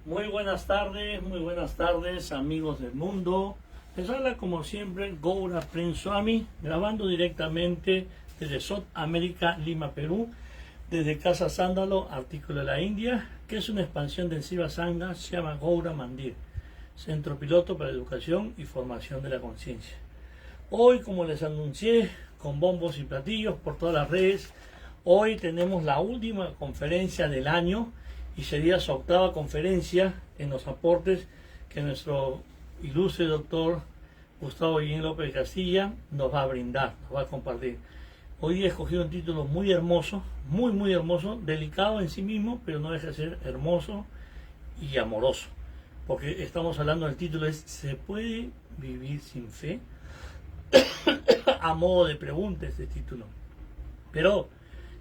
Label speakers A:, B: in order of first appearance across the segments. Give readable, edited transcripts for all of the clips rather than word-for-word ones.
A: Muy buenas tardes amigos del mundo. Les habla como siempre Goura Prince Swami, grabando directamente desde Sudamérica, Lima, Perú, desde Casa Sándalo, artículo de la India, que es una expansión del Siva Sangha, se llama Goura Mandir, Centro Piloto para la Educación y Formación de la Conciencia. Hoy, como les anuncié, con bombos y platillos por todas las redes, hoy tenemos la última conferencia del año y sería su octava conferencia en los aportes que nuestro ilustre doctor Gustavo Guillén López de Castilla nos va a brindar, nos va a compartir. Hoy he escogido un título muy hermoso, muy hermoso, delicado en sí mismo, pero no deja de ser hermoso y amoroso, porque estamos hablando del título es ¿se puede vivir sin fe? A modo de pregunta este título, pero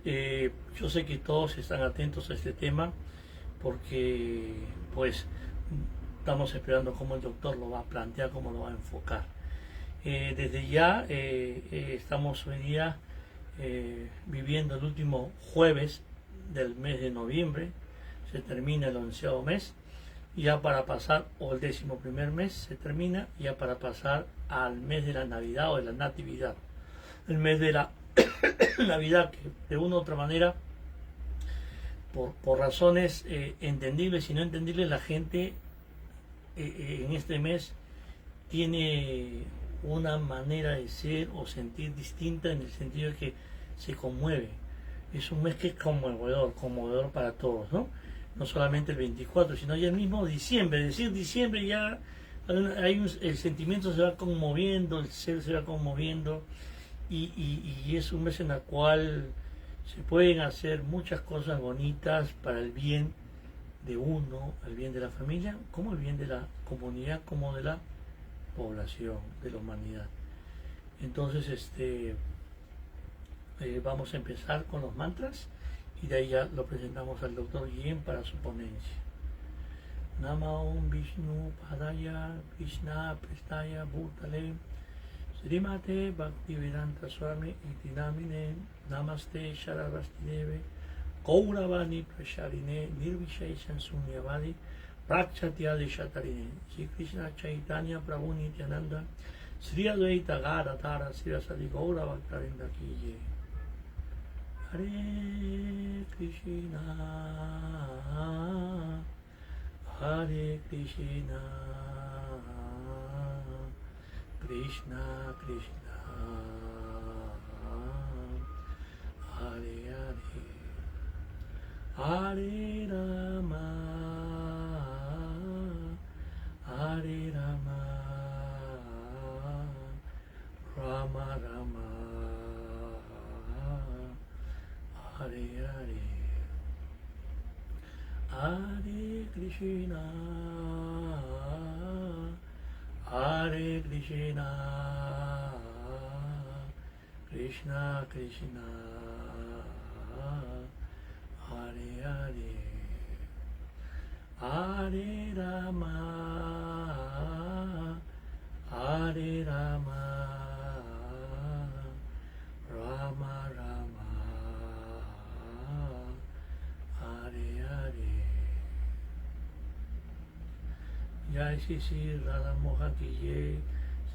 A: yo sé que todos están atentos a este tema porque pues estamos esperando cómo el doctor lo va a plantear, cómo lo va a enfocar. Desde ya estamos hoy día viviendo el último jueves del mes de noviembre, se termina el 11º mes, ya para pasar, o el 11º mes se termina, ya para pasar al mes de la Navidad o de la Natividad, el mes de la Navidad, que de una u otra manera, por razones entendibles y no entendibles, la gente en este mes tiene una manera de ser o sentir distinta, en el sentido de que se conmueve. Es un mes que es conmovedor para todos, ¿no? No solamente el 24, sino ya el mismo diciembre. Es decir, diciembre ya el sentimiento se va conmoviendo, el ser se va conmoviendo, y es un mes en el cual se pueden hacer muchas cosas bonitas para el bien de uno, el bien de la familia, como el bien de la comunidad, como de la población, de la humanidad. Entonces, vamos a empezar con los mantras y de ahí ya lo presentamos al doctor Guillén para su ponencia. Nama Om Vishnu Padaya Krishna Prestaya Bhutale Srimate Bhaktivedanta Swami Iti Namine Namaste Sharavastideve Gauravani Prasharine Nirvisheshan Sunyavadi Prakchatyadi Shatarine Sri Krishna Chaitanya Prabhu Nityananda Sri Advaita Garadhara Sri Asadi Gaura Bhaktarinda Ki Hare Krishna Hare Krishna Krishna Krishna Hare Hare Hare Rama Hare Rama Rama Rama Hare Hare Hare Krishna Hare Krishna Krishna Krishna Hare Hare Hare Rama Hare Rama Rama Rama Hare Hare Jai Shri Radha Mohan Ki Jai,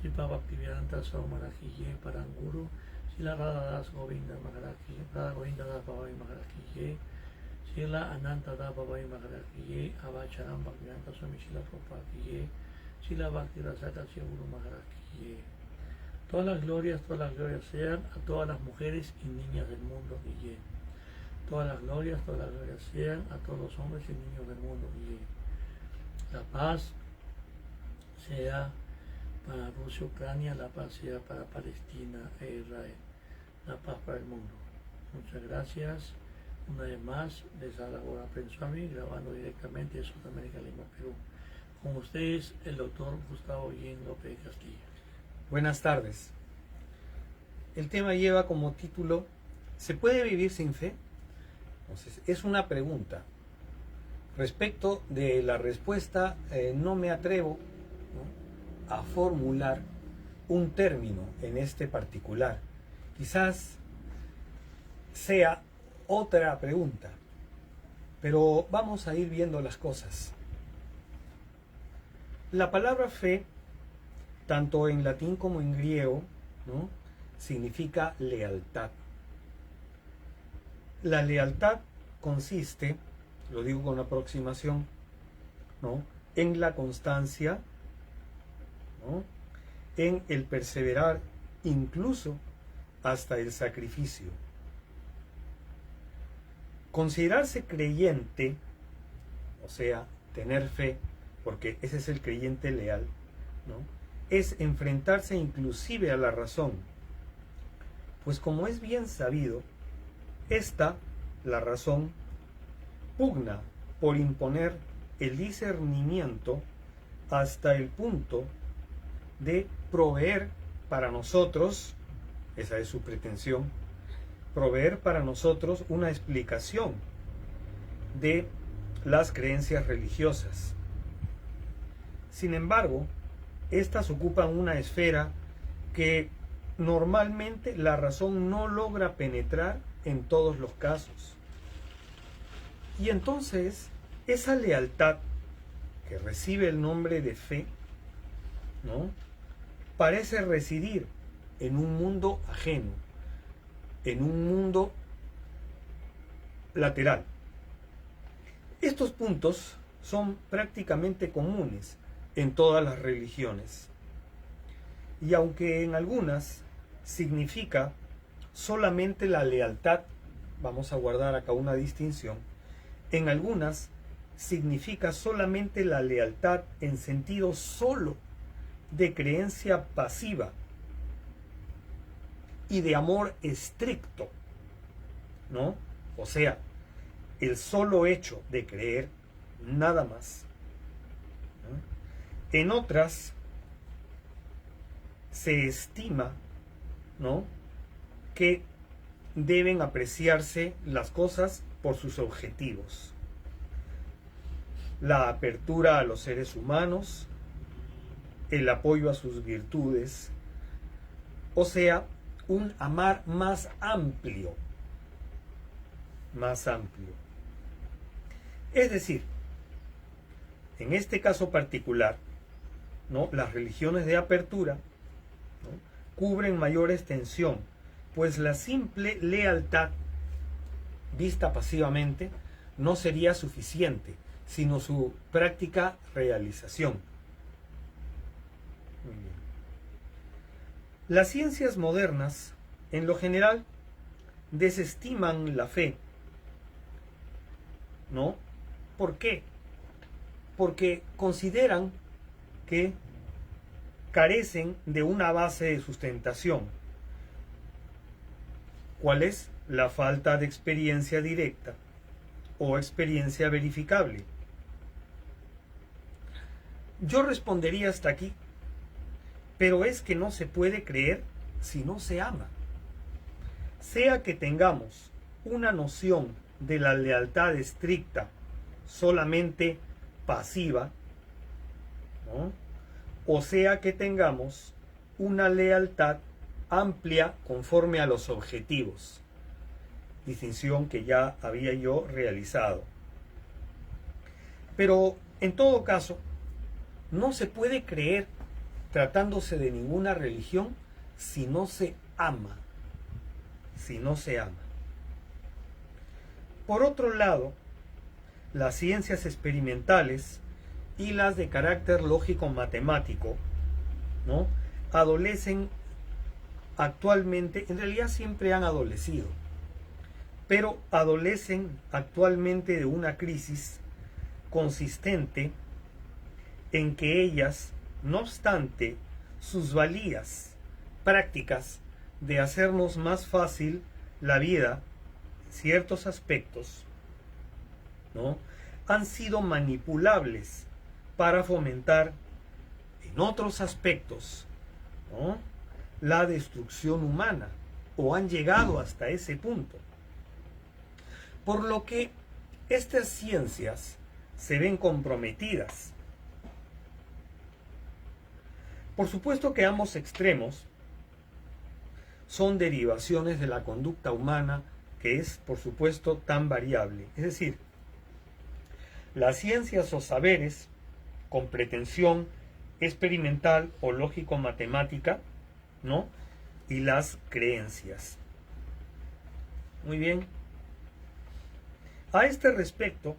A: Sri Bhaktivedanta Swami Maharaj Ki Jai, Paranguru, Srila Radha Das Govinda Maharaj Ki Jai, Radha Govinda Das Babai Maharaj Ki Jai, Srila Ananta Das Babai Maharaj Ki Jai, Avacharam Bhaktivedanta Swami Srila Prabhupada Ki Jai, Srila Bhakti Rasata Sri Guru Maharaj Ki Jai. Todas las glorias sean a todas las mujeres y niñas del mundo Ki Jai. Todas las glorias sean a todos los hombres y niños del mundo Ki Jai. La paz sea para Rusia, Ucrania, la paz sea para Palestina e Israel, la paz para el mundo. Muchas gracias. Una vez más, les habla Goura Prince Swami, grabando directamente de Sudamérica, Lima, Perú. Con ustedes, el doctor Gustavo Guillén López de Castilla.
B: Buenas tardes. El tema lleva como título ¿se puede vivir sin fe? Entonces, es una pregunta. Respecto de la respuesta, no me atrevo, ¿no?, a formular un término en este particular. Quizás sea otra pregunta, pero vamos a ir viendo las cosas. La palabra fe, tanto en latín como en griego, ¿no?, significa lealtad. La lealtad consiste, lo digo con aproximación, ¿no?, en la constancia, ¿no?, en el perseverar incluso hasta el sacrificio. Considerarse creyente, o sea, tener fe, porque ese es el creyente leal, ¿no?, es enfrentarse inclusive a la razón, pues como es bien sabido, la razón, pugna por imponer el discernimiento hasta el punto de proveer para nosotros, esa es su pretensión, proveer para nosotros una explicación de las creencias religiosas. Sin embargo, estas ocupan una esfera que normalmente la razón no logra penetrar en todos los casos. Y entonces, esa lealtad que recibe el nombre de fe, ¿no?, parece residir en un mundo ajeno, en un mundo lateral. Estos puntos son prácticamente comunes en todas las religiones. Y aunque en algunas significa solamente la lealtad, vamos a guardar acá una distinción, en algunas significa solamente la lealtad en sentido solo de creencia pasiva y de amor estricto, ¿no? O sea, el solo hecho de creer, nada más, ¿no? En otras se estima, ¿no?, que deben apreciarse las cosas por sus objetivos. La apertura a los seres humanos, el apoyo a sus virtudes, o sea, un amar más amplio. Más amplio. Es decir, en este caso particular, ¿no?, las religiones de apertura, ¿no?, cubren mayor extensión, pues la simple lealtad vista pasivamente no sería suficiente, sino su práctica realización. Muy bien. Las ciencias modernas, en lo general, desestiman la fe, ¿no? ¿Por qué? Porque consideran que carecen de una base de sustentación. ¿Cuál es? La falta de experiencia directa o experiencia verificable. Yo respondería hasta aquí, pero es que no se puede creer si no se ama. Sea que tengamos una noción de la lealtad estricta solamente pasiva, ¿no?, o sea que tengamos una lealtad amplia conforme a los objetivos, distinción que ya había yo realizado. Pero en todo caso, no se puede creer, tratándose de ninguna religión, si no se ama. Si no se ama. Por otro lado, las ciencias experimentales y las de carácter lógico-matemático, ¿no?, adolecen actualmente, en realidad siempre han adolecido, pero adolecen actualmente de una crisis consistente en que ellas, no obstante sus valías prácticas de hacernos más fácil la vida en ciertos aspectos, ¿no?, han sido manipulables para fomentar en otros aspectos, ¿no?, la destrucción humana, o han llegado hasta ese punto. Por lo que estas ciencias se ven comprometidas. Por supuesto que ambos extremos son derivaciones de la conducta humana, que es, por supuesto, tan variable. Es decir, las ciencias o saberes con pretensión experimental o lógico-matemática, ¿no? Y las creencias. Muy bien. A este respecto,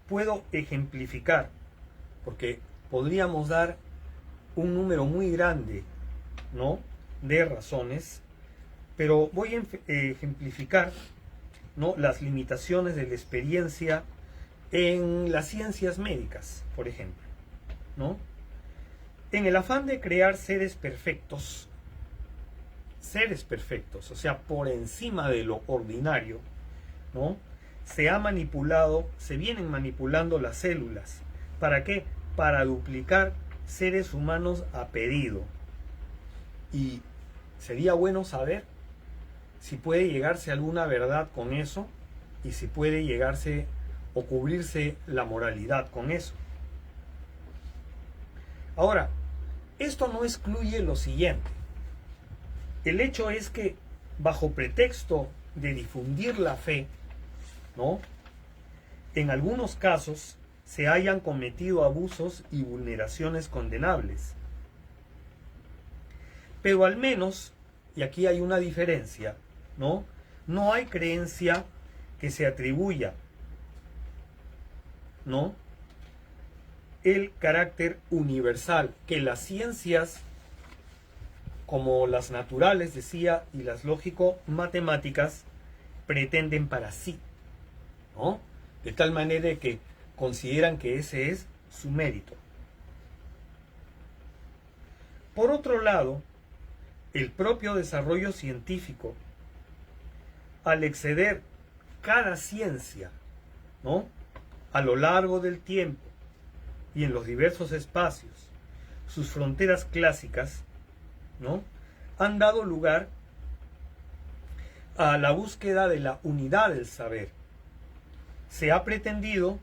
B: puedo ejemplificar, porque podríamos dar un número muy grande, ¿no?, de razones, pero voy a ejemplificar, ¿no?, las limitaciones de la experiencia en las ciencias médicas, por ejemplo, ¿no? En el afán de crear seres perfectos, o sea, por encima de lo ordinario, ¿no?, se vienen manipulando las células. ¿Para qué? Para duplicar seres humanos a pedido. Y sería bueno saber si puede llegarse a alguna verdad con eso y si puede llegarse o cubrirse la moralidad con eso. Ahora, esto no excluye lo siguiente. El hecho es que, bajo pretexto de difundir la fe, ¿no?, en algunos casos se hayan cometido abusos y vulneraciones condenables. Pero al menos, y aquí hay una diferencia, ¿no?, no hay creencia que se atribuya, ¿no?, el carácter universal que las ciencias, como las naturales, decía, y las lógico-matemáticas, pretenden para sí, ¿no?, de tal manera que consideran que ese es su mérito. Por otro lado, el propio desarrollo científico, al exceder cada ciencia, ¿no?, a lo largo del tiempo y en los diversos espacios, sus fronteras clásicas, ¿no?, han dado lugar a la búsqueda de la unidad del saber. Se ha pretendido,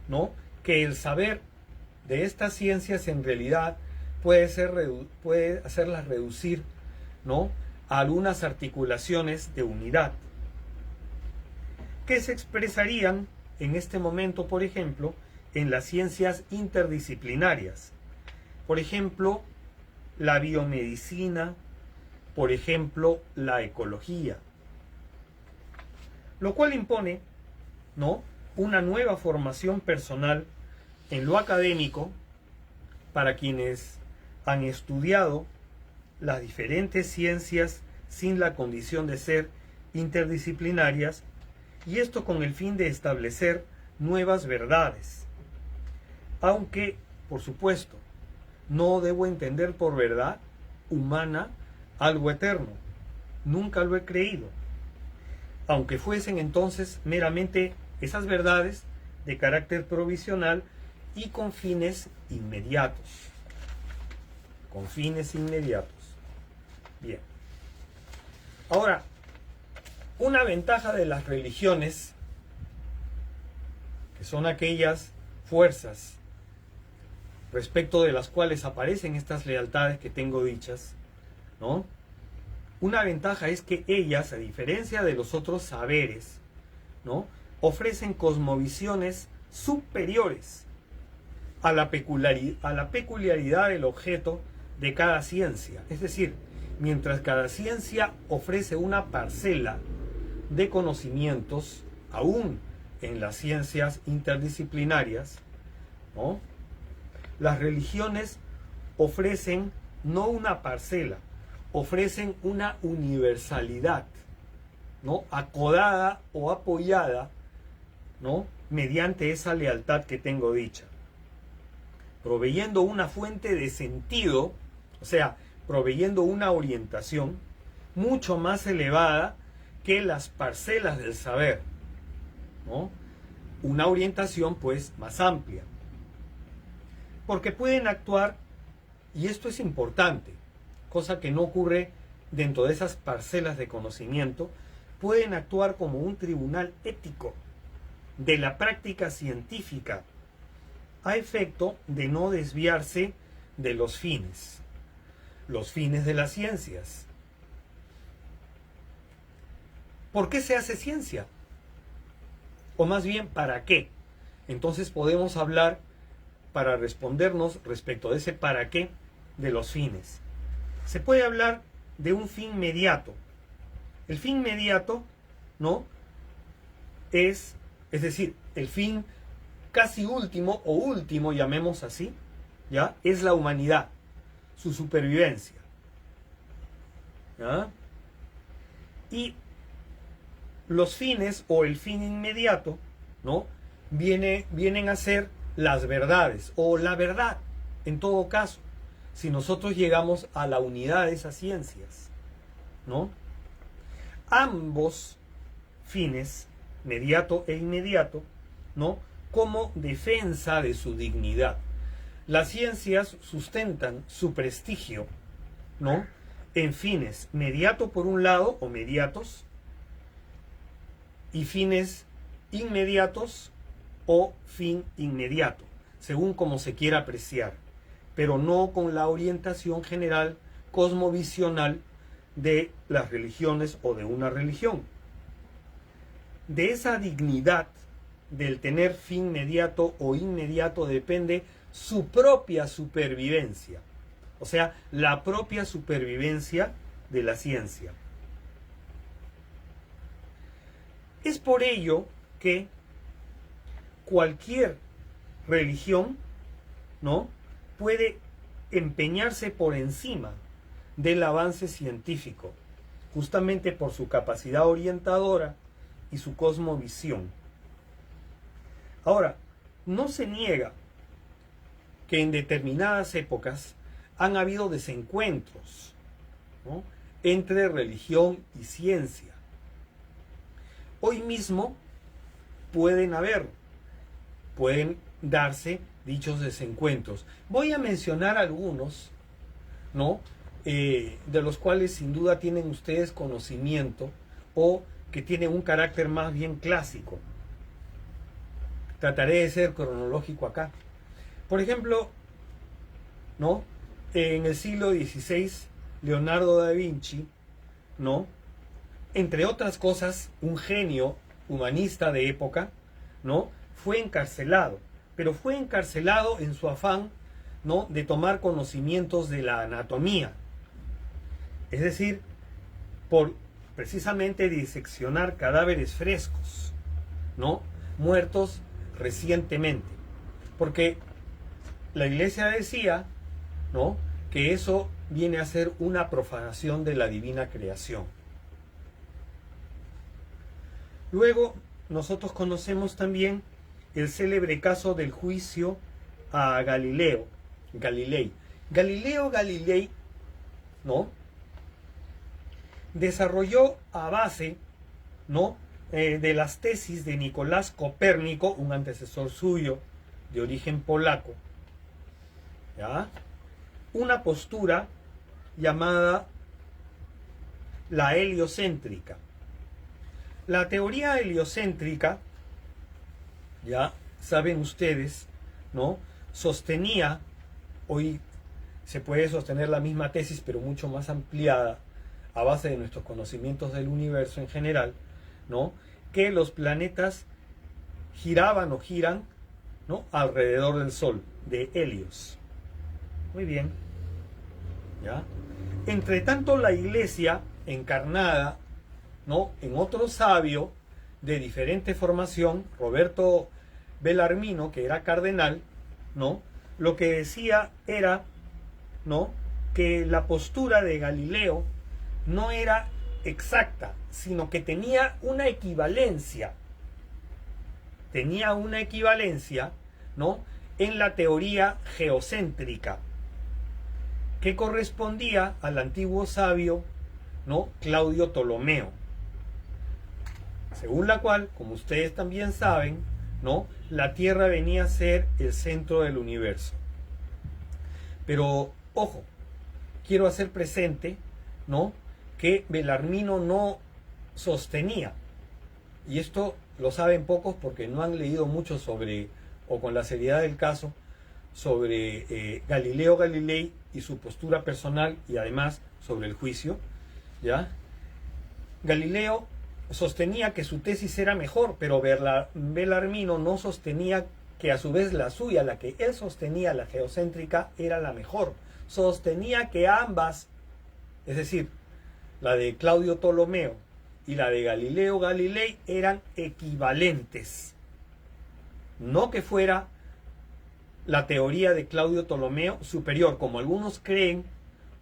B: ¿no?, que el saber de estas ciencias en realidad puede hacerlas reducir, ¿no?, a algunas articulaciones de unidad que se expresarían en este momento, por ejemplo, en las ciencias interdisciplinarias. Por ejemplo, la biomedicina, por ejemplo, la ecología. Lo cual impone, ¿no?, una nueva formación personal en lo académico para quienes han estudiado las diferentes ciencias sin la condición de ser interdisciplinarias, y esto con el fin de establecer nuevas verdades. Aunque, por supuesto, no debo entender por verdad humana algo eterno. Nunca lo he creído. Aunque fuesen entonces meramente esas verdades de carácter provisional y con fines inmediatos. Con fines inmediatos. Bien. Ahora, una ventaja de las religiones, que son aquellas fuerzas respecto de las cuales aparecen estas lealtades que tengo dichas, ¿no? Una ventaja es que ellas, a diferencia de los otros saberes, ¿no?, ofrecen cosmovisiones superiores a la peculiaridad del objeto de cada ciencia. Es decir, mientras cada ciencia ofrece una parcela de conocimientos, aún en las ciencias interdisciplinarias, ¿no?, las religiones ofrecen no una parcela, ofrecen una universalidad, ¿no?, acodada o apoyada, ¿no?, mediante esa lealtad que tengo dicha, proveyendo una fuente de sentido, o sea, proveyendo una orientación mucho más elevada que las parcelas del saber, ¿no?, una orientación pues más amplia, porque pueden actuar, y esto es importante, cosa que no ocurre dentro de esas parcelas de conocimiento, pueden actuar como un tribunal ético de la práctica científica, a efecto de no desviarse de los fines de las ciencias. ¿Por qué se hace ciencia? O más bien, ¿para qué? Entonces podemos hablar para respondernos respecto de ese para qué de los fines. Se puede hablar de un fin mediato. El fin mediato, ¿no? Es decir, el fin casi último o último, llamemos así, ¿ya? Es la humanidad, su supervivencia. ¿Ya? Y los fines o el fin inmediato, ¿no? Vienen a ser las verdades o la verdad, en todo caso, si nosotros llegamos a la unidad de esas ciencias, ¿no? Ambos fines, mediato e inmediato, ¿no? Como defensa de su dignidad. Las ciencias sustentan su prestigio, ¿no? En fines mediato por un lado o mediatos y fines inmediatos o fin inmediato, según como se quiera apreciar, pero no con la orientación general cosmovisional de las religiones o de una religión. De esa dignidad del tener fin mediato o inmediato depende su propia supervivencia, o sea, la propia supervivencia de la ciencia. Es por ello que cualquier religión, ¿no?, puede empeñarse por encima del avance científico, justamente por su capacidad orientadora y su cosmovisión. Ahora, no se niega que en determinadas épocas han habido desencuentros, ¿no?, entre religión y ciencia. Hoy mismo pueden darse dichos desencuentros. Voy a mencionar algunos, ¿no?, de los cuales sin duda tienen ustedes conocimiento o que tienen un carácter más bien clásico. Trataré de ser cronológico acá. Por ejemplo, ¿no?, en el siglo XVI, Leonardo da Vinci, ¿no?, entre otras cosas, un genio humanista de época, ¿no?, fue encarcelado, pero fue encarcelado en su afán, ¿no?, de tomar conocimientos de la anatomía, es decir, por precisamente diseccionar cadáveres frescos, ¿no?, muertos recientemente, porque la iglesia decía, ¿no?, que eso viene a ser una profanación de la divina creación. Luego, nosotros conocemos también el célebre caso del juicio a Galileo Galilei, ¿no?, desarrolló a base, ¿no?, de las tesis de Nicolás Copérnico, un antecesor suyo de origen polaco, ¿ya?, una postura llamada la heliocéntrica. La teoría heliocéntrica, ya saben ustedes, ¿no?, sostenía, hoy se puede sostener la misma tesis, pero mucho más ampliada, a base de nuestros conocimientos del universo en general, ¿no?, que los planetas giraban o giran, ¿no?, alrededor del Sol, de Helios. Muy bien. ¿Ya? Entre tanto, la Iglesia, encarnada, ¿no?, en otro sabio de diferente formación, Roberto Bellarmino, que era cardenal, ¿no?, lo que decía era, ¿no?, que la postura de Galileo no era exacta, sino que tenía una equivalencia. Tenía una equivalencia, ¿no?, en la teoría geocéntrica, que correspondía al antiguo sabio, ¿no?, Claudio Ptolomeo, según la cual, como ustedes también saben, ¿no?, la Tierra venía a ser el centro del universo. Pero, ojo, quiero hacer presente, ¿no?, que Bellarmino no sostenía, y esto lo saben pocos porque no han leído mucho sobre, o con la seriedad del caso, sobre Galileo Galilei y su postura personal, y además sobre el juicio, ¿ya? Galileo sostenía que su tesis era mejor, pero Bellarmino no sostenía que a su vez la suya, la que él sostenía, la geocéntrica, era la mejor. Sostenía que ambas, es decir, la de Claudio Ptolomeo y la de Galileo Galilei, eran equivalentes. No que fuera la teoría de Claudio Ptolomeo superior, como algunos creen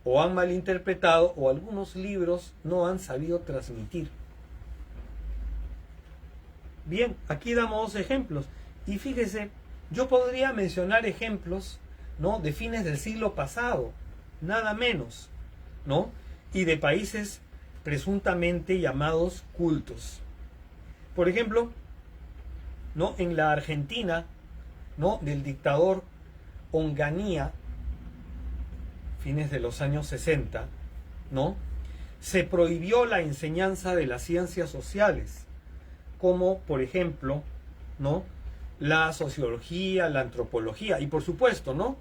B: o han malinterpretado o algunos libros no han sabido transmitir. Bien, aquí damos dos ejemplos. Y fíjese, yo podría mencionar ejemplos, ¿no?, de fines del siglo pasado, nada menos, ¿no?, y de países presuntamente llamados cultos. Por ejemplo, ¿no?, en la Argentina, ¿no?, del dictador Onganía, fines de los años 60, ¿no?, se prohibió la enseñanza de las ciencias sociales, como por ejemplo, ¿no?, la sociología, la antropología, y por supuesto, ¿no?,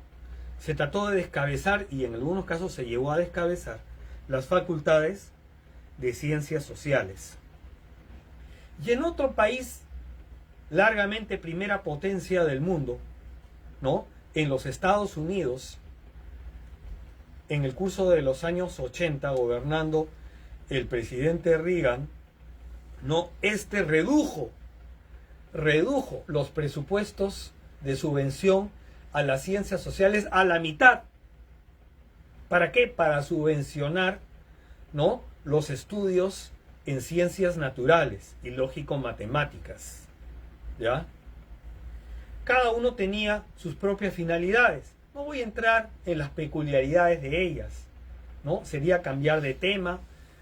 B: se trató de descabezar, y en algunos casos se llegó a descabezar, las facultades de ciencias sociales. Y en otro país, largamente primera potencia del mundo, ¿no?, en los Estados Unidos, en el curso de los años 80, gobernando el presidente Reagan, ¿no?, este redujo los presupuestos de subvención a las ciencias sociales a la mitad. ¿Para qué? Para subvencionar, ¿no?, los estudios en ciencias naturales y lógico-matemáticas. ¿Ya? Cada uno tenía sus propias finalidades. No voy a entrar en las peculiaridades de ellas, ¿no? Sería cambiar de tema,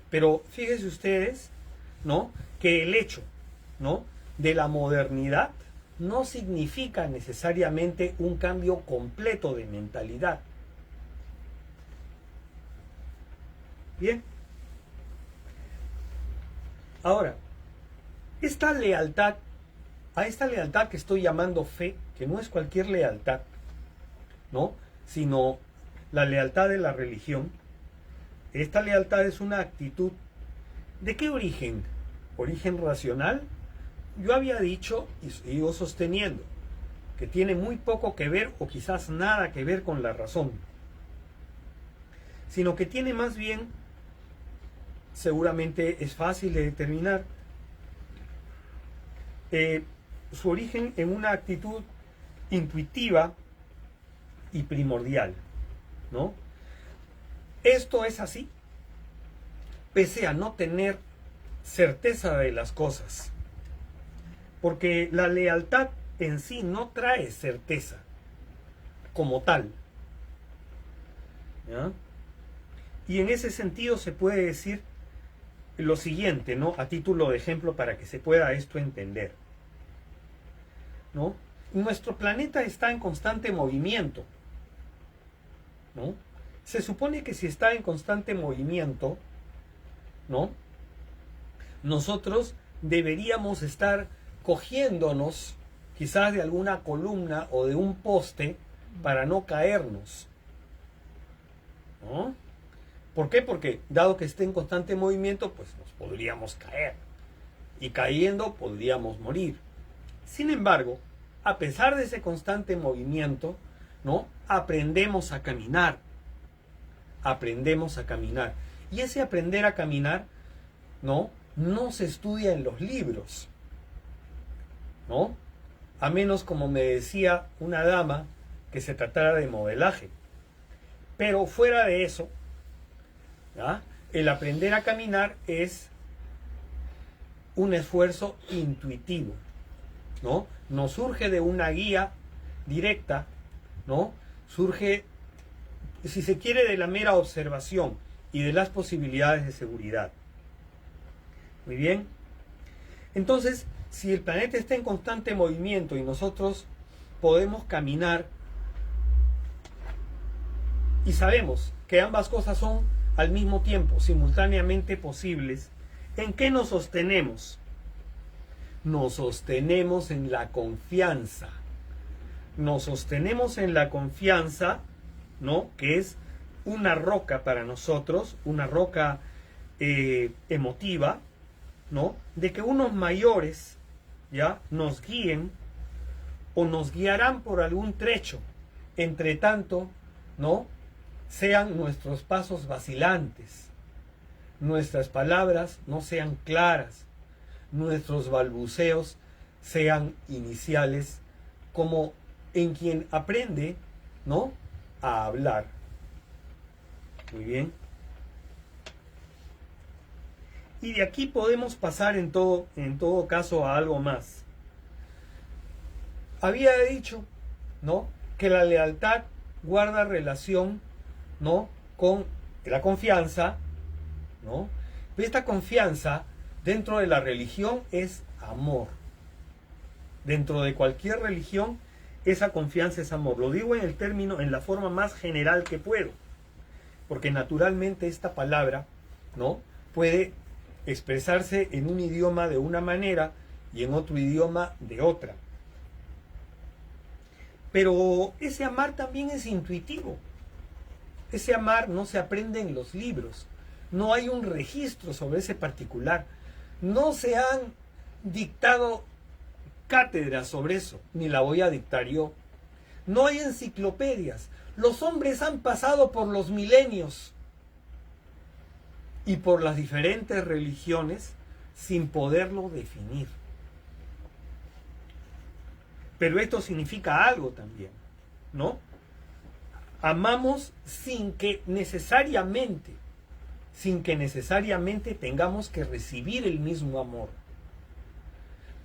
B: pero fíjense ustedes, ¿no?, que el hecho, ¿no?, de la modernidad no significa necesariamente un cambio completo de mentalidad. Bien. Ahora, a esta lealtad que estoy llamando fe, que no es cualquier lealtad, ¿no?, sino la lealtad de la religión, esta lealtad es una actitud. ¿De qué origen? ¿Origen racional? Yo había dicho y sigo sosteniendo que tiene muy poco que ver o quizás nada que ver con la razón, sino que tiene más bien, seguramente es fácil de determinar, su origen en una actitud intuitiva y primordial, ¿no? Esto es así, pese a no tener certeza de las cosas, porque la lealtad en sí no trae certeza como tal, ¿ya? Y en ese sentido se puede decir lo siguiente, ¿no?, a título de ejemplo para que se pueda esto entender, ¿no? Nuestro planeta está en constante movimiento, ¿no? Se supone que si está en constante movimiento, ¿no?, nosotros deberíamos estar cogiéndonos quizás de alguna columna o de un poste para no caernos, ¿no? ¿Por qué? Porque dado que esté en constante movimiento, pues nos podríamos caer, y cayendo podríamos morir. Sin embargo, a pesar de ese constante movimiento, ¿no?, aprendemos a caminar. Y ese aprender a caminar, ¿no?, no se estudia en los libros, ¿no?, a menos, como me decía una dama, que se tratara de modelaje. Pero fuera de eso, ¿ya?, el aprender a caminar es un esfuerzo intuitivo, ¿no? No surge de una guía directa, ¿no? Surge, si se quiere, de la mera observación y de las posibilidades de seguridad. Muy bien. Entonces, si el planeta está en constante movimiento y nosotros podemos caminar, y sabemos que ambas cosas son al mismo tiempo, simultáneamente posibles, ¿en qué nos sostenemos? Nos sostenemos en la confianza. Nos sostenemos en la confianza, ¿no?, que es una roca para nosotros, una roca emotiva, ¿no?, de que unos mayores ya nos guíen o nos guiarán por algún trecho. Entre tanto, ¿no? Sean nuestros pasos vacilantes, nuestras palabras no sean claras, nuestros balbuceos sean iniciales, como en quien aprende, ¿no?, a hablar. Muy bien. Y de aquí podemos pasar en todo caso a algo más. Había dicho, ¿no?, que la lealtad guarda relación, ¿no?, con la confianza, ¿no? Esta confianza dentro de la religión es amor. Dentro de cualquier religión, esa confianza es amor. Lo digo en el término, en la forma más general que puedo, porque naturalmente esta palabra, ¿no?, puede expresarse en un idioma de una manera y en otro idioma de otra. Pero ese amar también es intuitivo. Ese amar no se aprende en los libros. No hay un registro sobre ese particular. No se han dictado cátedras sobre eso, ni la voy a dictar yo. No hay enciclopedias. Los hombres han pasado por los milenios y por las diferentes religiones sin poderlo definir. Pero esto significa algo también, ¿no? Amamos sin que necesariamente tengamos que recibir el mismo amor.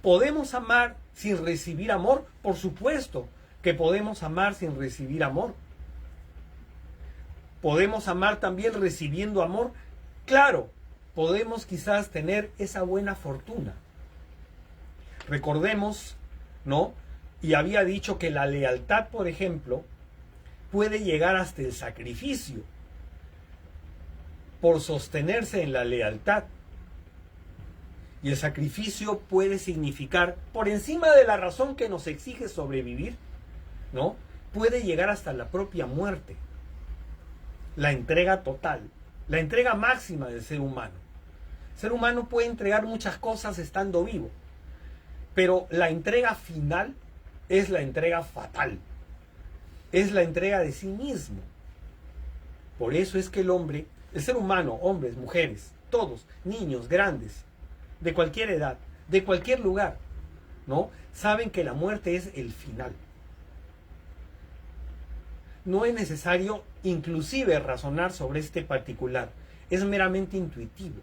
B: ¿Podemos amar sin recibir amor? Por supuesto que podemos amar sin recibir amor. ¿Podemos amar también recibiendo amor? Claro, podemos quizás tener esa buena fortuna. Recordemos, ¿no? Y había dicho que la lealtad, por ejemplo, puede llegar hasta el sacrificio por sostenerse en la lealtad. Y el sacrificio puede significar, por encima de la razón que nos exige sobrevivir, ¿no?, puede llegar hasta la propia muerte. La entrega total, la entrega máxima del ser humano. El ser humano puede entregar muchas cosas estando vivo, pero la entrega final es la entrega fatal. Es la entrega de sí mismo. Por eso es que el ser humano, hombres, mujeres, todos, niños, grandes, de cualquier edad, de cualquier lugar, ¿no?, saben que la muerte es el final. No es necesario inclusive razonar sobre este particular, es meramente intuitivo.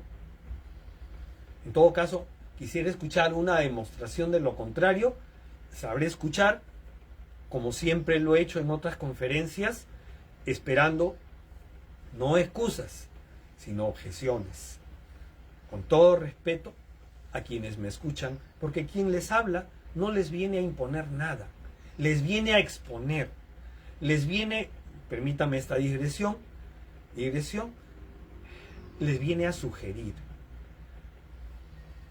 B: En todo caso, quisiera escuchar una demostración de lo contrario. Sabré escuchar, como siempre lo he hecho en otras conferencias, esperando no excusas, sino objeciones. Con todo respeto a quienes me escuchan, porque quien les habla no les viene a imponer nada, les viene a exponer, les viene, permítame esta digresión, les viene a sugerir.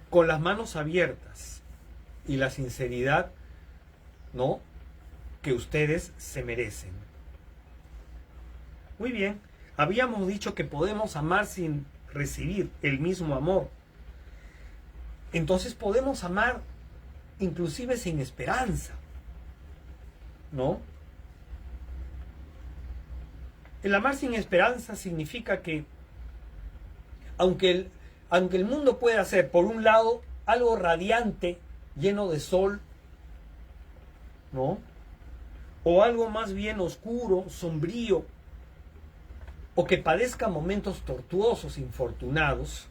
B: Con las manos abiertas y la sinceridad, ¿no?, que ustedes se merecen. Muy bien, habíamos dicho que podemos amar sin recibir el mismo amor. Entonces podemos amar inclusive sin esperanza, ¿no? El amar sin esperanza significa que aunque el mundo pueda ser, por un lado, algo radiante, lleno de sol, ¿no?, o algo más bien oscuro, sombrío, o que padezca momentos tortuosos, infortunados,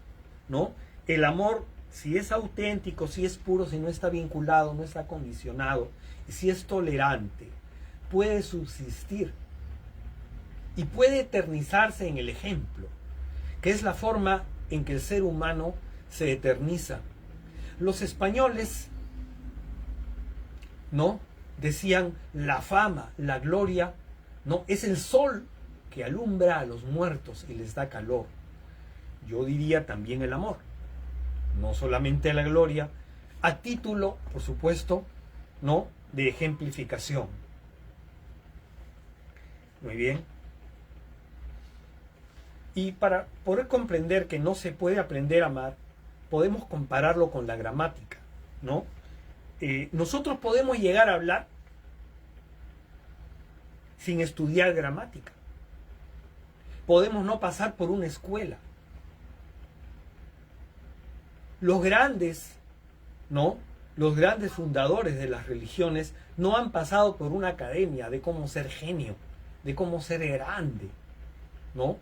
B: ¿no?, el amor, si es auténtico, si es puro, si no está vinculado, no está condicionado, y si es tolerante, puede subsistir y puede eternizarse en el ejemplo, que es la forma en que el ser humano se eterniza. Los españoles, ¿no?, decían: la fama, la gloria, ¿no?, es el sol que alumbra a los muertos y les da calor. Yo diría también el amor, no solamente la gloria, a título, por supuesto, ¿no?, de ejemplificación. Muy bien. Y para poder comprender que no se puede aprender a amar, podemos compararlo con la gramática, ¿no? nosotros podemos llegar a hablar sin estudiar gramática. Podemos no pasar por una escuela. Los grandes, ¿no? Los grandes fundadores de las religiones no han pasado por una academia de cómo ser genio, de cómo ser grande, ¿no?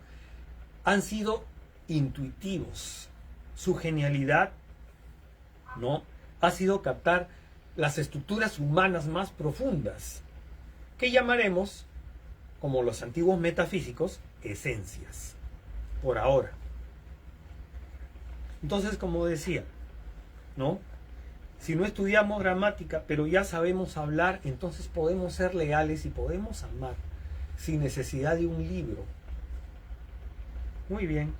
B: Han sido intuitivos. Su genialidad, ¿no?, ha sido captar las estructuras humanas más profundas, que llamaremos, como los antiguos metafísicos, esencias, por ahora. Entonces, como decía, ¿no?, si no estudiamos gramática, pero ya sabemos hablar, entonces podemos ser leales y podemos amar sin necesidad de un libro. Muy bien.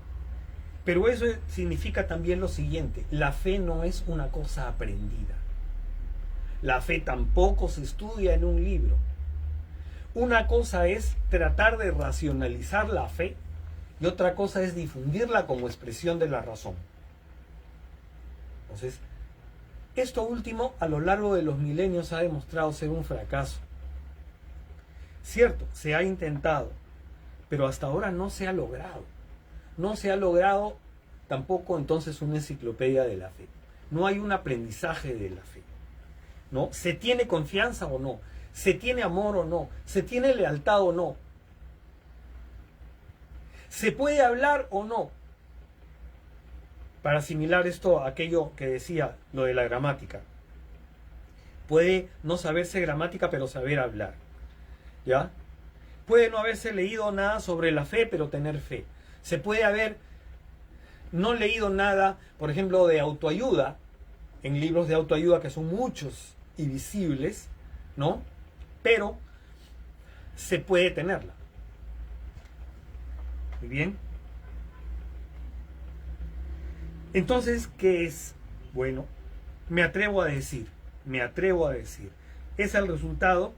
B: Pero eso significa también lo siguiente: la fe no es una cosa aprendida. La fe tampoco se estudia en un libro. Una cosa es tratar de racionalizar la fe y otra cosa es difundirla como expresión de la razón. Entonces, esto último a lo largo de los milenios ha demostrado ser un fracaso. Cierto, se ha intentado, pero hasta ahora no se ha logrado. No se ha logrado tampoco entonces una enciclopedia de la fe. No hay un aprendizaje de la fe, ¿no? ¿Se tiene confianza o no? ¿Se tiene amor o no? ¿Se tiene lealtad o no? ¿Se puede hablar o no? Para asimilar esto a aquello que decía, lo de la gramática. Puede no saberse gramática, pero saber hablar, ¿ya? Puede no haberse leído nada sobre la fe, pero tener fe. Se puede haber no leído nada, por ejemplo, de autoayuda, en libros de autoayuda que son muchos y visibles, ¿no? Pero se puede tenerla. Muy bien. Entonces, ¿qué es? Bueno, me atrevo a decir, es el resultado,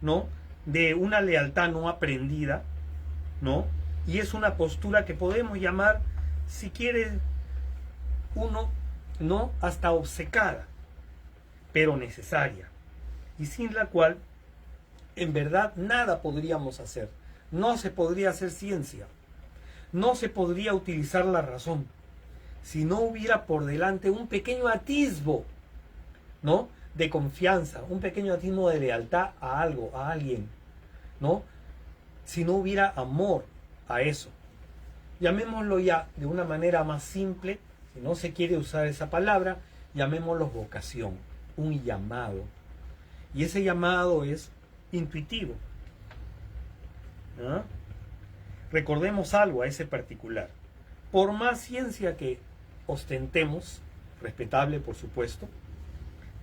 B: ¿no?, de una lealtad no aprendida, ¿no? Y es una postura que podemos llamar, si quiere uno, no hasta obcecada, pero necesaria, y sin la cual en verdad nada podríamos hacer. No se podría hacer ciencia, no se podría utilizar la razón, si no hubiera por delante un pequeño atisbo, ¿no?, de confianza, un pequeño atisbo de lealtad a algo, a alguien, ¿no? Si no hubiera amor a eso. Llamémoslo ya de una manera más simple, si no se quiere usar esa palabra, llamémoslo vocación, un llamado. Y ese llamado es intuitivo, ¿no? Recordemos algo a ese particular. Por más ciencia que ostentemos, respetable por supuesto,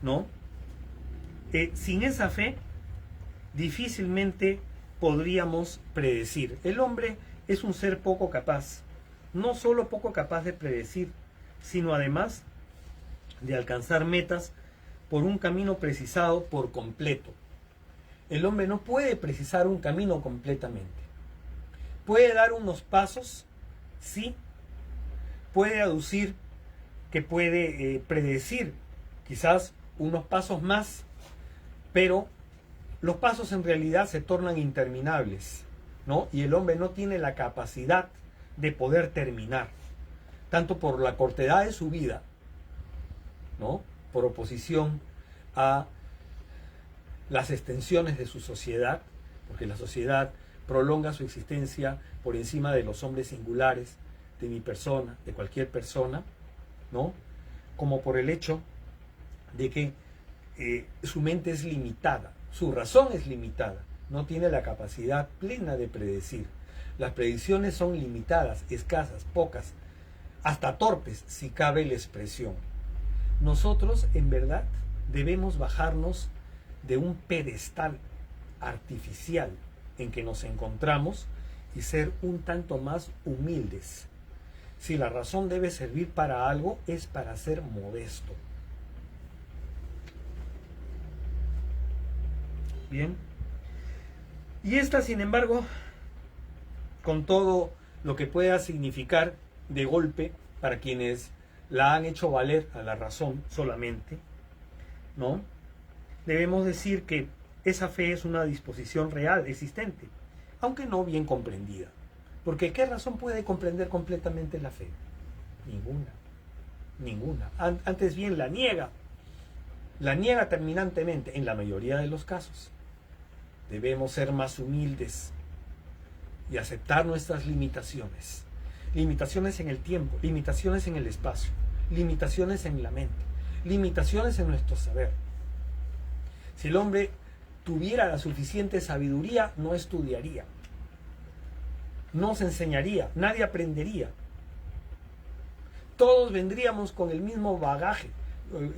B: ¿no?, sin esa fe difícilmente podríamos predecir. El hombre es un ser poco capaz, no solo poco capaz de predecir, sino además de alcanzar metas por un camino precisado por completo. El hombre no puede precisar un camino completamente. Puede dar unos pasos, sí. Puede aducir que puede predecir quizás unos pasos más, pero los pasos en realidad se tornan interminables, ¿no? Y el hombre no tiene la capacidad de poder terminar, tanto por la cortedad de su vida, ¿no?, por oposición a las extensiones de su sociedad, porque la sociedad prolonga su existencia por encima de los hombres singulares, de mi persona, de cualquier persona, ¿no?, como por el hecho de que su mente es limitada, su razón es limitada, no tiene la capacidad plena de predecir. Las predicciones son limitadas, escasas, pocas, hasta torpes, si cabe la expresión. Nosotros, en verdad, debemos bajarnos de un pedestal artificial en que nos encontramos y ser un tanto más humildes. Si la razón debe servir para algo, es para ser modesto. Bien. Y esta, sin embargo, con todo lo que pueda significar de golpe para quienes la han hecho valer a la razón solamente, ¿no? Debemos decir que esa fe es una disposición real, existente, aunque no bien comprendida. Porque ¿qué razón puede comprender completamente la fe? Ninguna. Ninguna. Antes bien la niega. La niega terminantemente en la mayoría de los casos. Debemos ser más humildes y aceptar nuestras limitaciones. Limitaciones en el tiempo, limitaciones en el espacio, limitaciones en la mente, limitaciones en nuestro saber. Si el hombre tuviera la suficiente sabiduría, no estudiaría, no se enseñaría, nadie aprendería. Todos vendríamos con el mismo bagaje,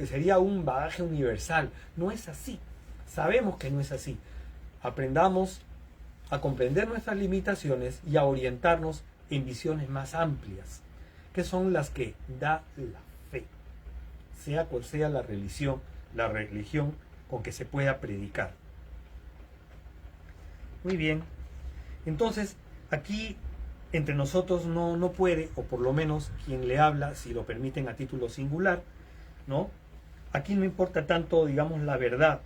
B: sería un bagaje universal. No es así, sabemos que no es así. Aprendamos a comprender nuestras limitaciones y a orientarnos en visiones más amplias, que son las que da la fe, sea cual sea la religión con que se pueda predicar. Muy bien, entonces aquí entre nosotros no puede, o por lo menos quien le habla, si lo permiten a título singular, ¿no? Aquí no importa tanto, digamos, la verdad,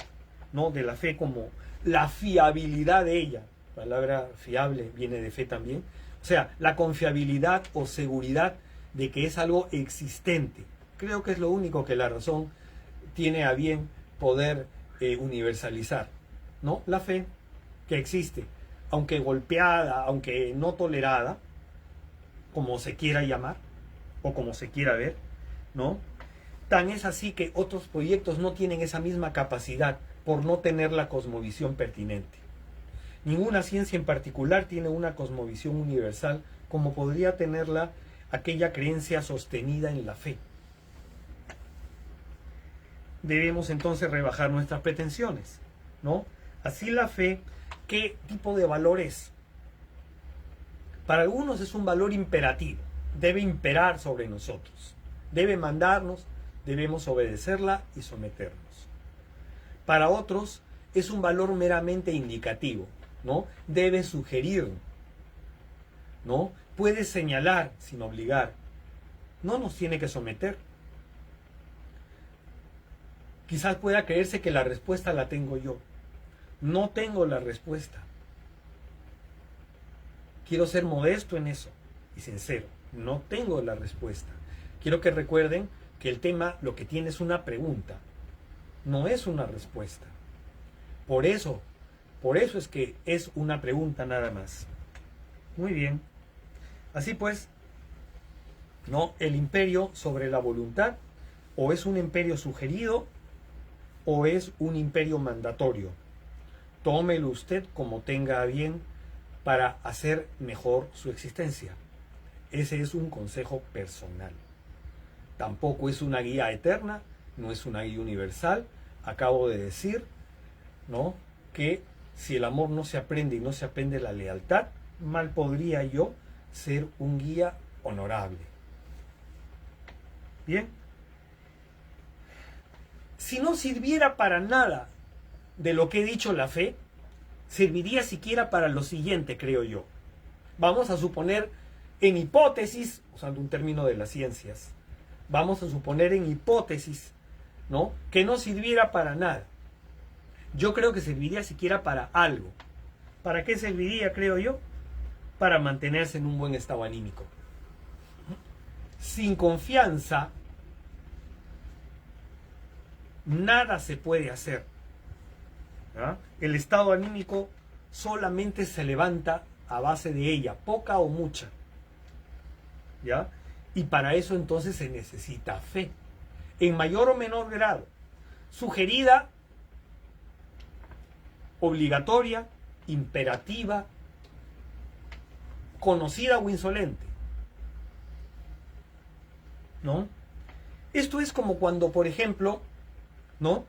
B: ¿no?, de la fe, como la fiabilidad de ella. La palabra fiable viene de fe también. O sea, la confiabilidad o seguridad de que es algo existente. Creo que es lo único que la razón tiene a bien poder universalizar, ¿no? La fe que existe, aunque golpeada, aunque no tolerada, como se quiera llamar, o como se quiera ver, ¿no? Tan es así que otros proyectos no tienen esa misma capacidad por no tener la cosmovisión pertinente. Ninguna ciencia en particular tiene una cosmovisión universal como podría tenerla aquella creencia sostenida en la fe. Debemos entonces rebajar nuestras pretensiones, ¿no? Así la fe, ¿qué tipo de valor es? Para algunos es un valor imperativo, debe imperar sobre nosotros, debe mandarnos, debemos obedecerla y someternos. Para otros es un valor meramente indicativo, ¿no? Debe sugerir, ¿no? Puede señalar sin obligar, no nos tiene que someter. Quizás pueda creerse que la respuesta la tengo yo. No tengo la respuesta. Quiero ser modesto en eso y sincero. No tengo la respuesta. Quiero que recuerden que el tema lo que tiene es una pregunta, no es una respuesta. Por eso es que es una pregunta nada más. Muy bien. Así pues, ¿no? El imperio sobre la voluntad o es un imperio sugerido o es un imperio mandatorio. Tómelo usted como tenga a bien para hacer mejor su existencia. Ese es un consejo personal. Tampoco es una guía eterna, no es una guía universal. Acabo de decir, ¿no?, que si el amor no se aprende y no se aprende la lealtad, mal podría yo ser un guía honorable. Bien. Si no sirviera para nada de lo que he dicho la fe, serviría siquiera para lo siguiente, creo yo. Vamos a suponer en hipótesis, usando un término de las ciencias, vamos a suponer en hipótesis, ¿no?, que no sirviera para nada. Yo creo que serviría siquiera para algo. ¿Para qué serviría, creo yo? Para mantenerse en un buen estado anímico. Sin confianza, nada se puede hacer. ¿Ah? El estado anímico solamente se levanta a base de ella, poca o mucha. ¿Ya? Y para eso entonces se necesita fe, en mayor o menor grado, sugerida, obligatoria, imperativa, conocida o insolente, ¿no? Esto es como cuando, por ejemplo, ¿no?,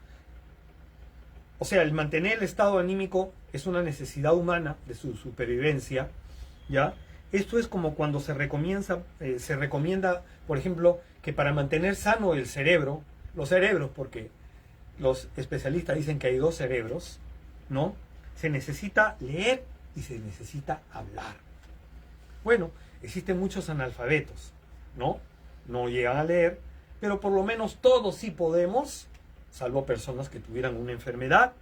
B: o sea, el mantener el estado anímico es una necesidad humana de su supervivencia, ¿ya? Esto es como cuando se recomienda, por ejemplo, que para mantener sano el cerebro, los cerebros, porque los especialistas dicen que hay dos cerebros, ¿no?, se necesita leer y se necesita hablar. Bueno, existen muchos analfabetos, ¿no? No llegan a leer, pero por lo menos todos sí podemos salvo personas que tuvieran una enfermedad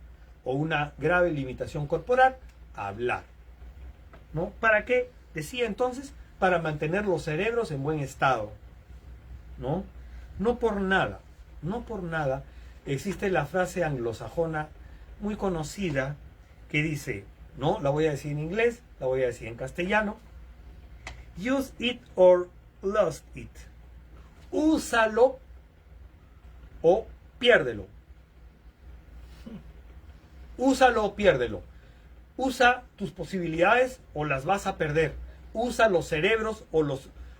B: o una grave limitación corporal, a hablar. ¿No? ¿Para qué? Decía entonces, para mantener los cerebros en buen estado. ¿No? No por nada existe la frase anglosajona muy conocida que dice, ¿no? La voy a decir en inglés, la voy a decir en castellano. Use it or lose it. Úsalo o piérdelo. Úsalo o piérdelo. Usa tus posibilidades o las vas a perder. Usa los cerebros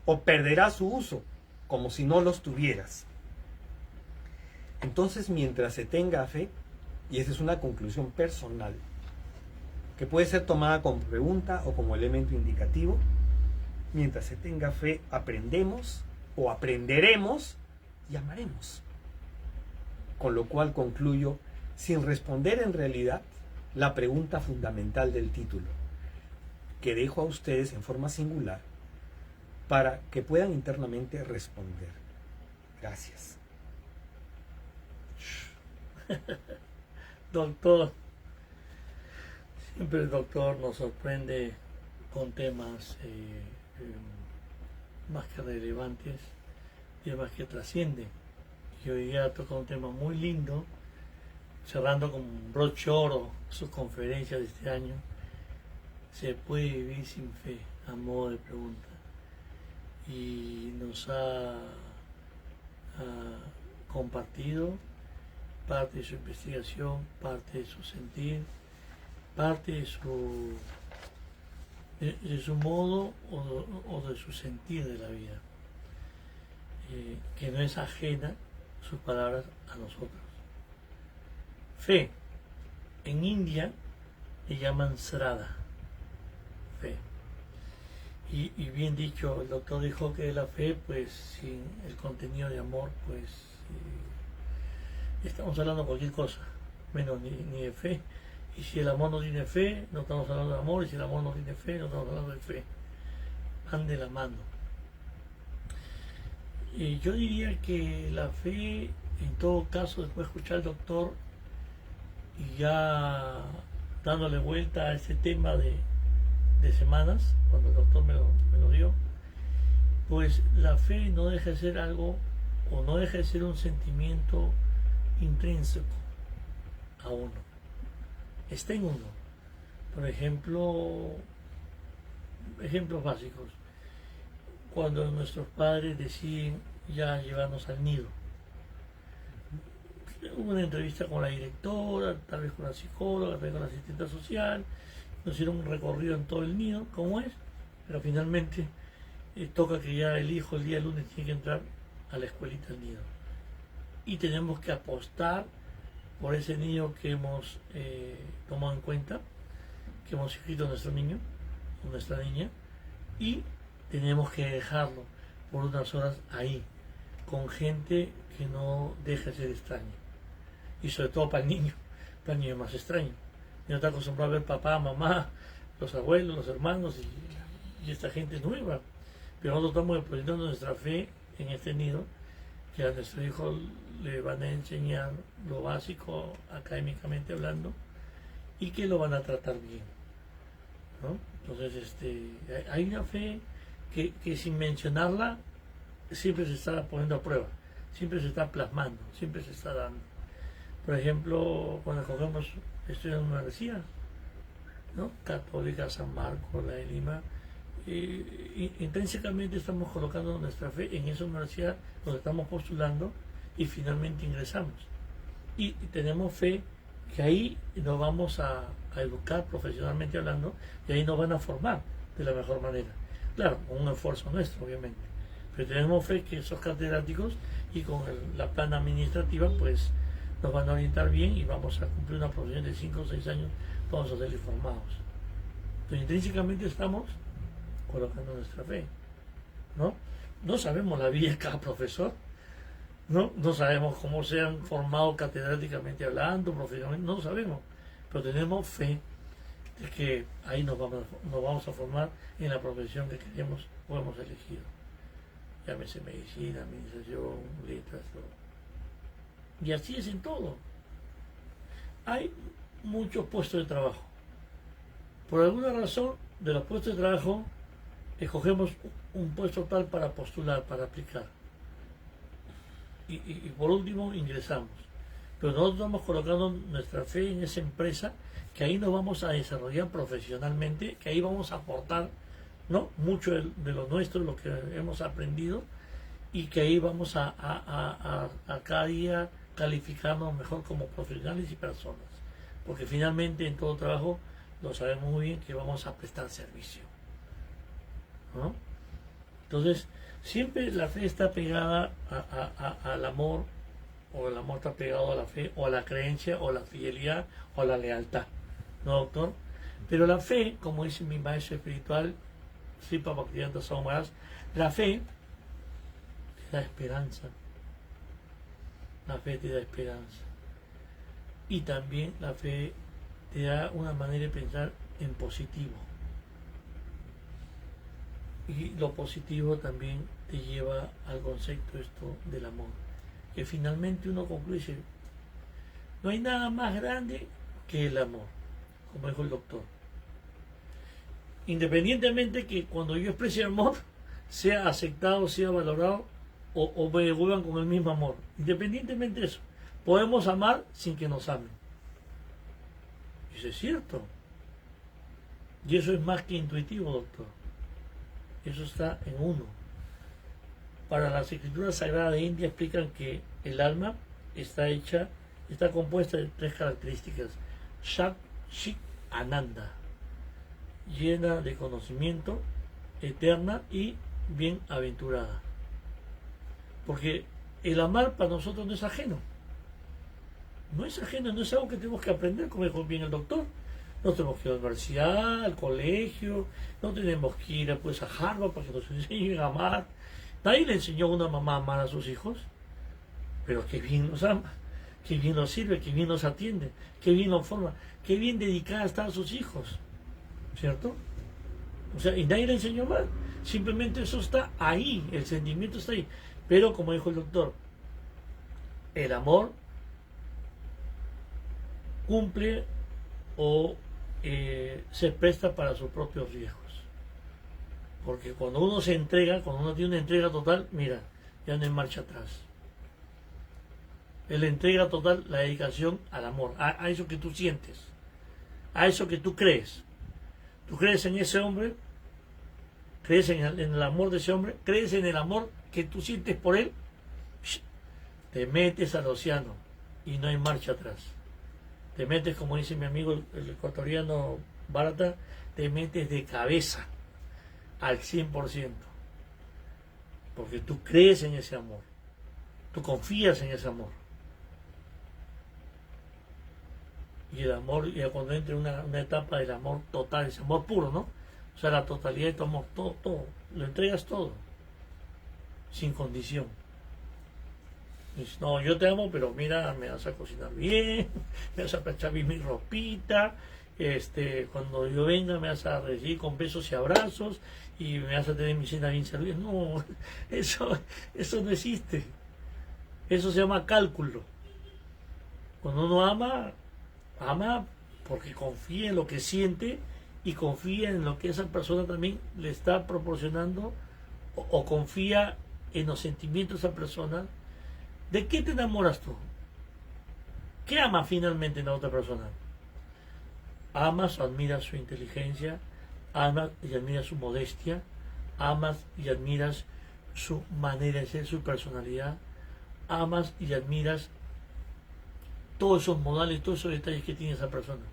B: o perderás su uso, como si no los tuvieras. Entonces, mientras se tenga fe, y esa es una conclusión personal, que puede ser tomada como pregunta o como elemento indicativo, mientras se tenga fe, aprendemos o aprenderemos y amaremos. Con lo cual concluyo, sin responder en realidad la pregunta fundamental del título, que dejo a ustedes en forma singular para que puedan internamente responder. Gracias.
A: Doctor, siempre el doctor nos sorprende con temas más que relevantes, temas que trascienden. Y hoy día toca un tema muy lindo, cerrando con broche oro sus conferencias de este año. ¿Se puede vivir sin fe? A modo de pregunta. Y nos ha compartido parte de su investigación, parte de su sentir, parte de su modo o de su sentir de la vida, que no es ajena sus palabras a nosotros. Fe. En India le llaman Srada, fe. Y bien dicho, el doctor dijo que la fe, pues sin el contenido de amor, pues estamos hablando de cualquier cosa, menos ni de fe. Y si el amor no tiene fe, no estamos hablando de amor, y si el amor no tiene fe, no estamos hablando de fe. Van de la mano. Y yo diría que la fe, en todo caso, después de escuchar al doctor y ya dándole vuelta a ese tema de semanas, cuando el doctor me lo dio, pues la fe no deja de ser algo, o no deja de ser un sentimiento intrínseco a uno. Está en uno. Por ejemplo, ejemplos básicos. Cuando nuestros padres deciden ya llevarnos al nido. Hubo una entrevista con la directora, tal vez con la psicóloga, tal vez con la asistente social, nos hicieron un recorrido en todo el nido, cómo es, pero finalmente toca que ya el hijo el día lunes tiene que entrar a la escuelita del nido. Y tenemos que apostar por ese niño que hemos tomado en cuenta, que hemos inscrito a nuestro niño o nuestra niña, y tenemos que dejarlo por unas horas ahí, con gente que no deja de ser extraña. Y sobre todo para el niño es más extraño. No está acostumbrado a ver papá, mamá, los abuelos, los hermanos y esta gente nueva. Pero nosotros estamos depositando nuestra fe en este nido, que a nuestro hijo le van a enseñar lo básico académicamente hablando y que lo van a tratar bien, ¿no? Entonces hay una fe que sin mencionarla siempre se está poniendo a prueba, siempre se está plasmando, siempre se está dando. Por ejemplo, cuando escogemos estudiar en una universidad, ¿no? Católica, San Marcos, la de Lima, intrínsecamente estamos colocando nuestra fe en esa universidad donde estamos postulando y finalmente ingresamos. Y tenemos fe que ahí nos vamos a educar profesionalmente hablando y ahí nos van a formar de la mejor manera. Claro, con un esfuerzo nuestro, obviamente. Pero tenemos fe que esos catedráticos y con la plana administrativa, pues nos van a orientar bien y vamos a cumplir una profesión de 5 o 6 años, vamos a ser formados. Entonces, intrínsecamente estamos colocando nuestra fe, ¿no? No sabemos la vida de cada profesor, no sabemos cómo se han formado catedráticamente hablando, profesionalmente, no lo sabemos, pero tenemos fe de que ahí nos vamos a formar en la profesión que queremos o hemos elegido. Llámese medicina, administración, letras, todo. Y así es en todo. Hay muchos puestos de trabajo. Por alguna razón, de los puestos de trabajo, escogemos un puesto tal para postular, para aplicar. Y por último, ingresamos. Pero nosotros estamos colocando nuestra fe en esa empresa, que ahí nos vamos a desarrollar profesionalmente, que ahí vamos a aportar, ¿no?, mucho de lo nuestro, lo que hemos aprendido, y que ahí vamos a cada día calificarnos mejor como profesionales y personas. Porque finalmente en todo trabajo lo sabemos muy bien que vamos a prestar servicio, ¿no? Entonces, siempre la fe está pegada al amor, o el amor está pegado a la fe, o a la creencia, o a la fidelidad, o a la lealtad, ¿no, doctor? Pero la fe, como dice mi maestro espiritual, Sripa Bhaktivedanta Swami Maharaj, la fe te da esperanza. La fe te da esperanza. Y también la fe te da una manera de pensar en positivo. Y lo positivo también te lleva al concepto esto del amor. Que finalmente uno concluye, no hay nada más grande que el amor, como dijo el doctor. Independientemente que cuando yo exprese amor, sea aceptado, sea valorado, o me devuelvan con el mismo amor. Independientemente de eso, podemos amar sin que nos amen. Y eso es cierto. Y eso es más que intuitivo, doctor. Eso está en uno. Para las escrituras sagradas de India explican que el alma está compuesta de 3 características: Sat, Chit, Ananda, llena de conocimiento, eterna y bienaventurada. Porque el amar para nosotros no es ajeno. No es ajeno, no es algo que tenemos que aprender, como dijo bien el doctor. No tenemos que ir a la universidad, al colegio, no tenemos que ir pues, a Harvard para que nos enseñen a amar. Nadie le enseñó a una mamá a amar a sus hijos, pero qué bien nos ama, qué bien nos sirve, qué bien nos atiende, qué bien nos forma, qué bien dedicada está a sus hijos, ¿cierto? O sea, y nadie le enseñó mal, simplemente eso está ahí, el sentimiento está ahí. Pero como dijo el doctor, el amor cumple o se presta para sus propios riesgos. Porque cuando uno se entrega, cuando uno tiene una entrega total, mira, ya no hay marcha atrás. La entrega total, la dedicación al amor, a eso que tú sientes, a eso que tú crees. Tú crees en ese hombre, crees en el amor de ese hombre, crees en el amor que tú sientes por él, te metes al océano y no hay marcha atrás. Te metes, como dice mi amigo el ecuatoriano Barata, te metes de cabeza al 100%, porque tú crees en ese amor, tú confías en ese amor. Y el amor, ya cuando entre una etapa del amor total, ese amor puro, ¿no? O sea, la totalidad de tu amor, todo, lo entregas todo, sin condición. Dices, no, yo te amo, pero mira, me vas a cocinar bien, me vas a planchar bien mi ropita, cuando yo venga me vas a recibir con besos y abrazos y me vas a tener mi cena bien servida. No, eso no existe. Eso se llama cálculo. Cuando uno ama porque confía en lo que siente y confía en lo que esa persona también le está proporcionando, o confía en los sentimientos de esa persona. ¿De qué te enamoras tú? ¿Qué amas finalmente en la otra persona? Amas o admiras su inteligencia, amas y admiras su modestia, amas y admiras su manera de ser, su personalidad, amas y admiras todos esos modales, todos esos detalles que tiene esa persona.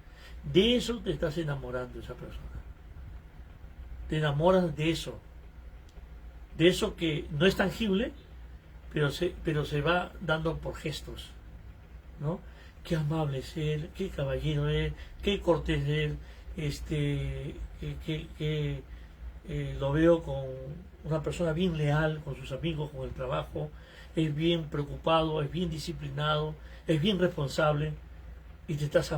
A: De eso te estás enamorando de esa persona. Te enamoras de eso que no es tangible, pero se va dando por gestos, ¿no? Qué amable es él, qué caballero es, qué cortés es él, lo veo con una persona bien leal con sus amigos, con el trabajo, es bien preocupado, es bien disciplinado, es bien responsable, y te estás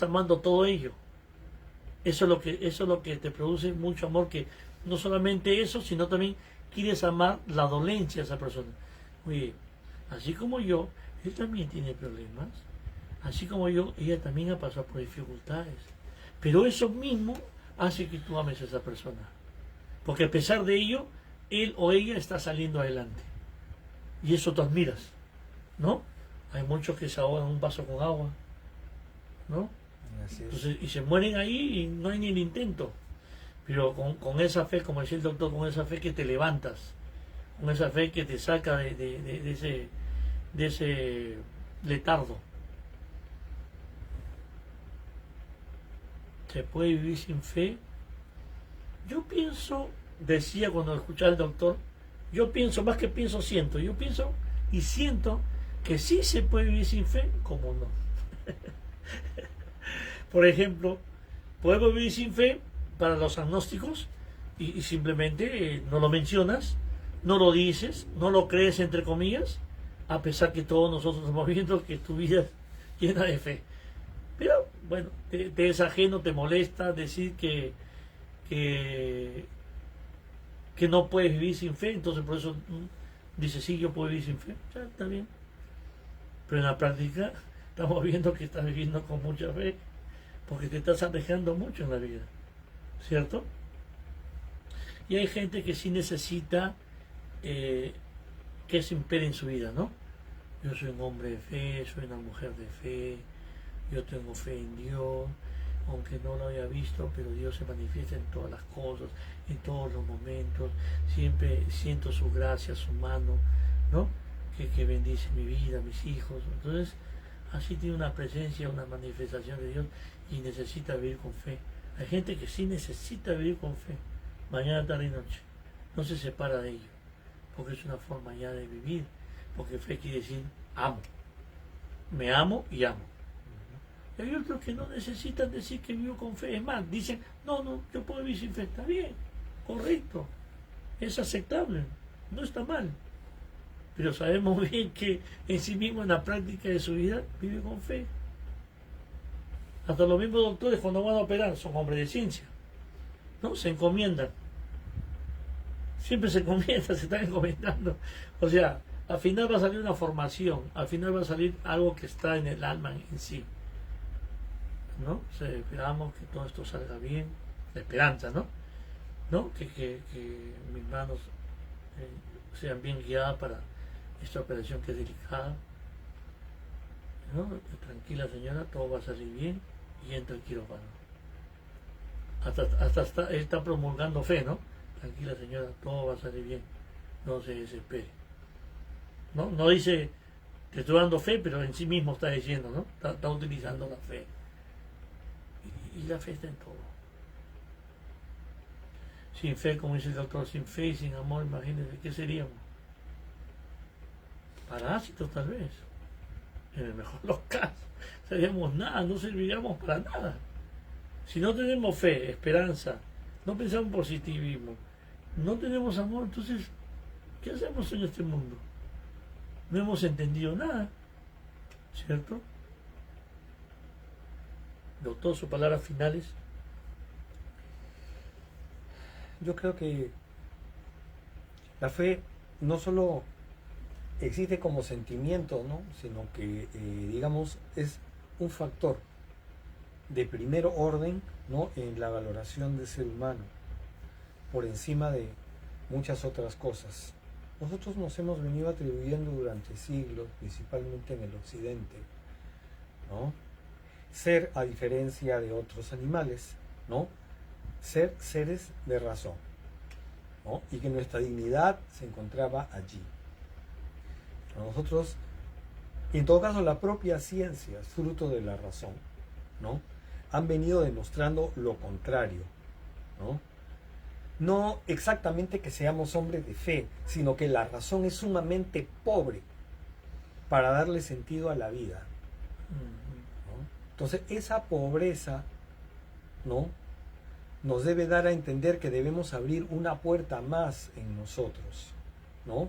A: amando todo ello. Eso es lo que te produce mucho amor, que no solamente eso, sino también quieres amar la dolencia de esa persona. Oye, así como yo, él también tiene problemas, así como yo, ella también ha pasado por dificultades, pero eso mismo hace que tú ames a esa persona, porque a pesar de ello, él o ella está saliendo adelante, y eso tú admiras, ¿no? Hay muchos que se ahogan en un vaso con agua, ¿no?
B: Así es.
A: Entonces, y se mueren ahí y no hay ni el intento. Pero con esa fe, como decía el doctor, con esa fe que te levantas, con esa fe que te saca de ese letardo. ¿Se puede vivir sin fe? Yo pienso, decía cuando escuchaba al doctor, yo pienso, más que pienso, siento. Yo pienso y siento que sí se puede vivir sin fe, como no. Por ejemplo, podemos vivir sin fe para los agnósticos y simplemente no lo mencionas, no lo dices, no lo crees entre comillas, a pesar que todos nosotros estamos viendo que tu vida es llena de fe. Pero bueno, te es ajeno, te molesta decir que no puedes vivir sin fe, entonces por eso dices, sí, yo puedo vivir sin fe, ya está bien. Pero en la práctica estamos viendo que estás viviendo con mucha fe, porque te estás alejando mucho en la vida, ¿cierto? Y hay gente que sí necesita que se impere en su vida, ¿no? Yo soy un hombre de fe, soy una mujer de fe, yo tengo fe en Dios, aunque no lo haya visto, pero Dios se manifiesta en todas las cosas, en todos los momentos, siempre siento su gracia, su mano, ¿no? Que bendice mi vida, mis hijos. Entonces, así tiene una presencia, una manifestación de Dios y necesita vivir con fe. Hay gente que sí necesita vivir con fe, mañana, tarde y noche. No se separa de ello, porque es una forma ya de vivir, porque fe quiere decir amo. Me amo y amo. Y hay otros que no necesitan decir que vivo con fe. Es más, dicen, no, yo puedo vivir sin fe. Está bien, correcto, es aceptable, no está mal. Pero sabemos bien que en sí mismo, en la práctica de su vida, vive con fe. Hasta los mismos doctores cuando van a operar son hombres de ciencia, ¿no? Se encomiendan. Siempre se encomiendan, se están encomendando. O sea, al final va a salir una formación, al final va a salir algo que está en el alma en sí, ¿no? O sea, esperamos que todo esto salga bien, la esperanza, ¿no? Que mis manos sean bien guiadas para esta operación que es delicada, ¿no? Tranquila señora, todo va a salir bien, y entra el quirófano. Hasta está promulgando fe, ¿no? Tranquila señora, todo va a salir bien, no se desespere. No dice, te estoy dando fe, pero en sí mismo está diciendo, ¿no? Está utilizando la fe. Y la fe está en todo. Sin fe, como dice el doctor, sin fe y sin amor, imagínense, ¿qué seríamos? Parásitos tal vez. En el mejor de los casos, seríamos nada, no serviríamos para nada. Si no tenemos fe, esperanza, no pensamos en positivismo, no tenemos amor, entonces, ¿qué hacemos en este mundo? No hemos entendido nada, ¿cierto? Doctor, sus palabras finales.
B: Yo creo que la fe no solo existe como sentimiento, ¿no? Sino que, digamos, es un factor de primer orden, ¿no? En la valoración del ser humano, por encima de muchas otras cosas. Nosotros nos hemos venido atribuyendo durante siglos, principalmente en el occidente, ¿no? Ser, a diferencia de otros animales, ¿no? Ser seres de razón, ¿no? Y que nuestra dignidad se encontraba allí. Nosotros, y en todo caso la propia ciencia, fruto de la razón, ¿no? Han venido demostrando lo contrario, ¿no? No exactamente que seamos hombres de fe, sino que la razón es sumamente pobre para darle sentido a la vida, ¿no? Entonces esa pobreza, ¿no? Nos debe dar a entender que debemos abrir una puerta más en nosotros, ¿no?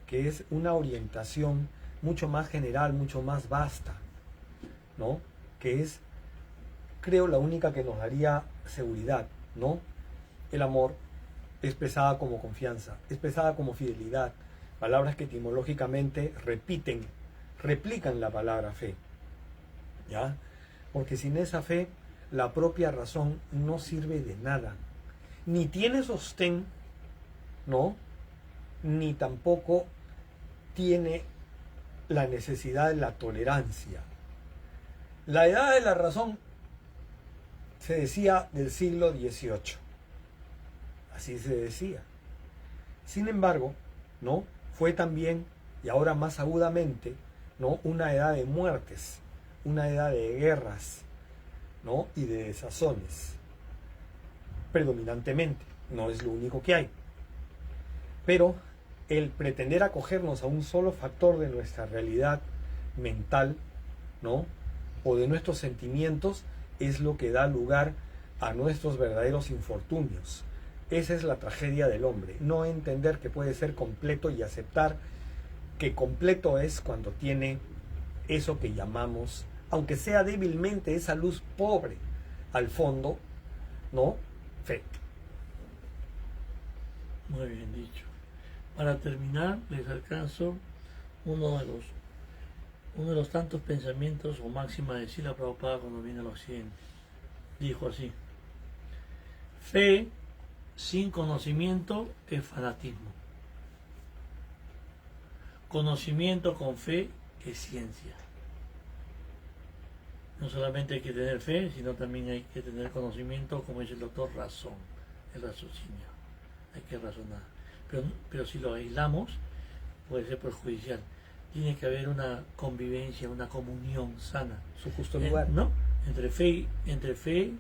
B: Que es una orientación mucho más general, mucho más vasta, ¿no? Que es, creo, la única que nos daría seguridad, ¿no? El amor expresada como confianza, expresada como fidelidad, palabras que etimológicamente replican la palabra fe, ¿ya? Porque sin esa fe, la propia razón no sirve de nada, ni tiene sostén, ¿no? Ni tampoco tiene la necesidad de la tolerancia. La edad de la razón se decía del siglo XVIII, así se decía. Sin embargo, ¿no? Fue también, y ahora más agudamente, ¿no? Una edad de muertes, una edad de guerras, ¿no? Y de desazones, predominantemente, no es lo único que hay. Pero el pretender acogernos a un solo factor de nuestra realidad mental, ¿no? O de nuestros sentimientos, es lo que da lugar a nuestros verdaderos infortunios. Esa es la tragedia del hombre, no entender que puede ser completo y aceptar que completo es cuando tiene eso que llamamos, aunque sea débilmente, esa luz pobre al fondo, ¿no? Fe.
A: Muy bien dicho. Para terminar, les alcanzo uno de los tantos pensamientos o máximas de Srila Prabhupada cuando viene al occidente. Dijo así: fe sin conocimiento es fanatismo. Conocimiento con fe es ciencia. No solamente hay que tener fe, sino también hay que tener conocimiento, como dice el doctor, razón, el raciocinio. Hay que razonar. Pero si lo aislamos, puede ser perjudicial. Tiene que haber una convivencia, una comunión sana.
B: Su justo lugar.
A: ¿No? Entre fe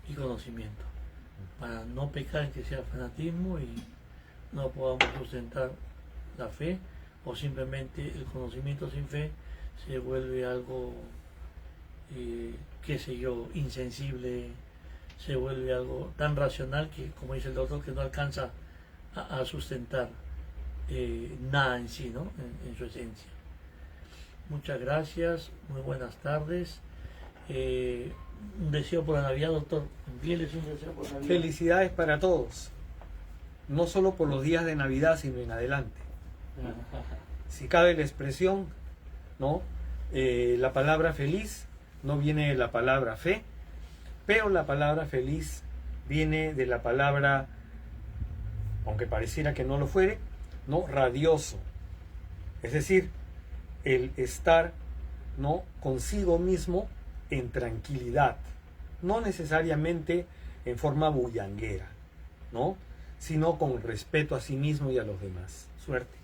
A: y conocimiento. Para no pecar en que sea fanatismo y no podamos sustentar la fe, o simplemente el conocimiento sin fe se vuelve algo, qué sé yo, insensible, se vuelve algo tan racional que, como dice el doctor, que no alcanza a sustentar nada en sí, ¿no? En su esencia. Muchas gracias, muy buenas tardes. Un deseo por la Navidad, doctor. Envíeles un deseo por la Navidad.
B: Felicidades para todos, no solo por los días de Navidad, sino en adelante. Si cabe la expresión, ¿no? La palabra feliz no viene de la palabra fe, pero la palabra feliz viene de la palabra, aunque pareciera que no lo fuere, ¿no? Radioso. Es decir, el estar, ¿no? Consigo mismo en tranquilidad, no necesariamente en forma bullanguera, ¿no? Sino con respeto a sí mismo y a los demás. Suerte.